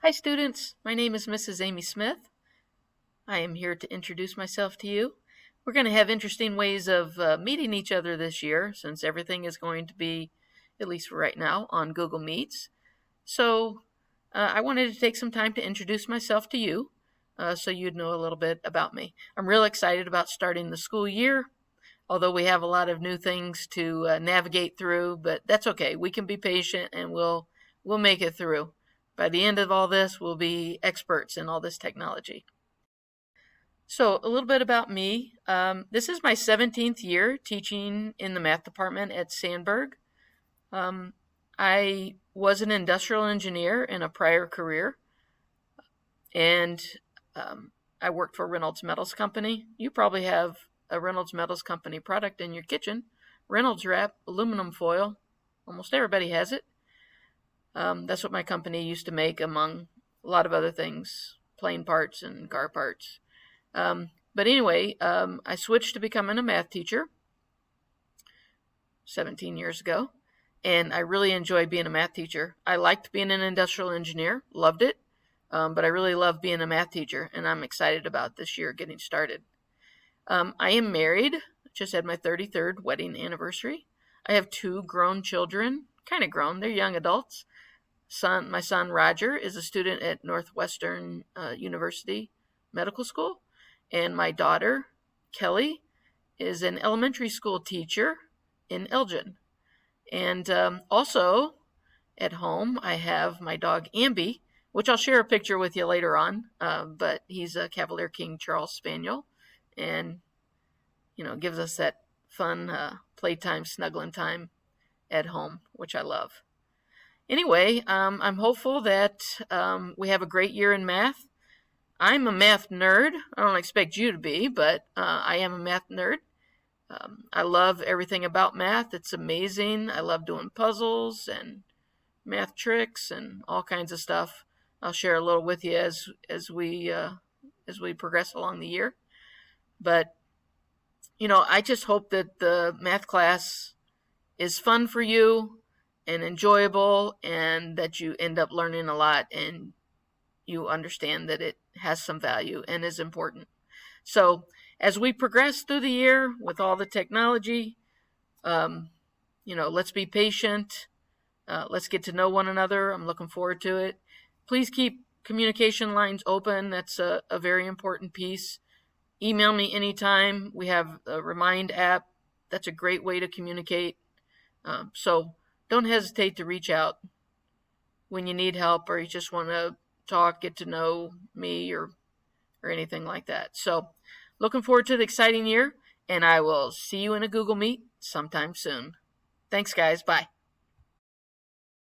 Hi students, my name is Mrs. Amy Smith. I am here to introduce myself to you. We're going to have interesting ways of meeting each other this year since everything is going to be, at least for right now, on Google Meets. So I wanted to take some time to introduce myself to you so you'd know a little bit about me. I'm real excited about starting the school year, although we have a lot of new things to navigate through, but that's okay. We can be patient and we'll make it through. By the end of all this, we'll be experts in all this technology. So a little bit about me. This is my 17th year teaching in the math department at Sandburg. I was an industrial engineer in a prior career, and I worked for Reynolds Metals Company. You probably have a Reynolds Metals Company product in your kitchen. Reynolds Wrap, aluminum foil. Almost everybody has it. That's what my company used to make, among a lot of other things, plane parts and car parts. But anyway, I switched to becoming a math teacher 17 years ago, and I really enjoyed being a math teacher. I liked being an industrial engineer, loved it, but I really love being a math teacher, and I'm excited about this year getting started. I am married, just had my 33rd wedding anniversary. I have 2 grown children, kind of grown, they're young adults. My son Roger is a student at Northwestern University Medical School, and my daughter Kelly is an elementary school teacher in Elgin. And also at home I have my dog Ambi, which I'll share a picture with you later on, but he's a Cavalier King Charles Spaniel, and gives us that fun playtime, snuggling time at home, which I love. Anyway, I'm hopeful that we have a great year in math. I'm a math nerd. I don't expect you to be, but I am a math nerd. I love everything about math. It's amazing. I love doing puzzles and math tricks and all kinds of stuff. I'll share a little with you as we progress along the year. But I just hope that the math class is fun for you and enjoyable, and that you end up learning a lot and you understand that it has some value and is important. So as we progress through the year with all the technology, let's be patient. Let's get to know one another. I'm looking forward to it. Please keep communication lines open. That's a very important piece. Email me anytime. We have a Remind app. That's a great way to communicate. So don't hesitate to reach out when you need help or you just want to talk, get to know me or anything like that. So looking forward to the exciting year, and I will see you in a Google Meet sometime soon. Thanks, guys. Bye.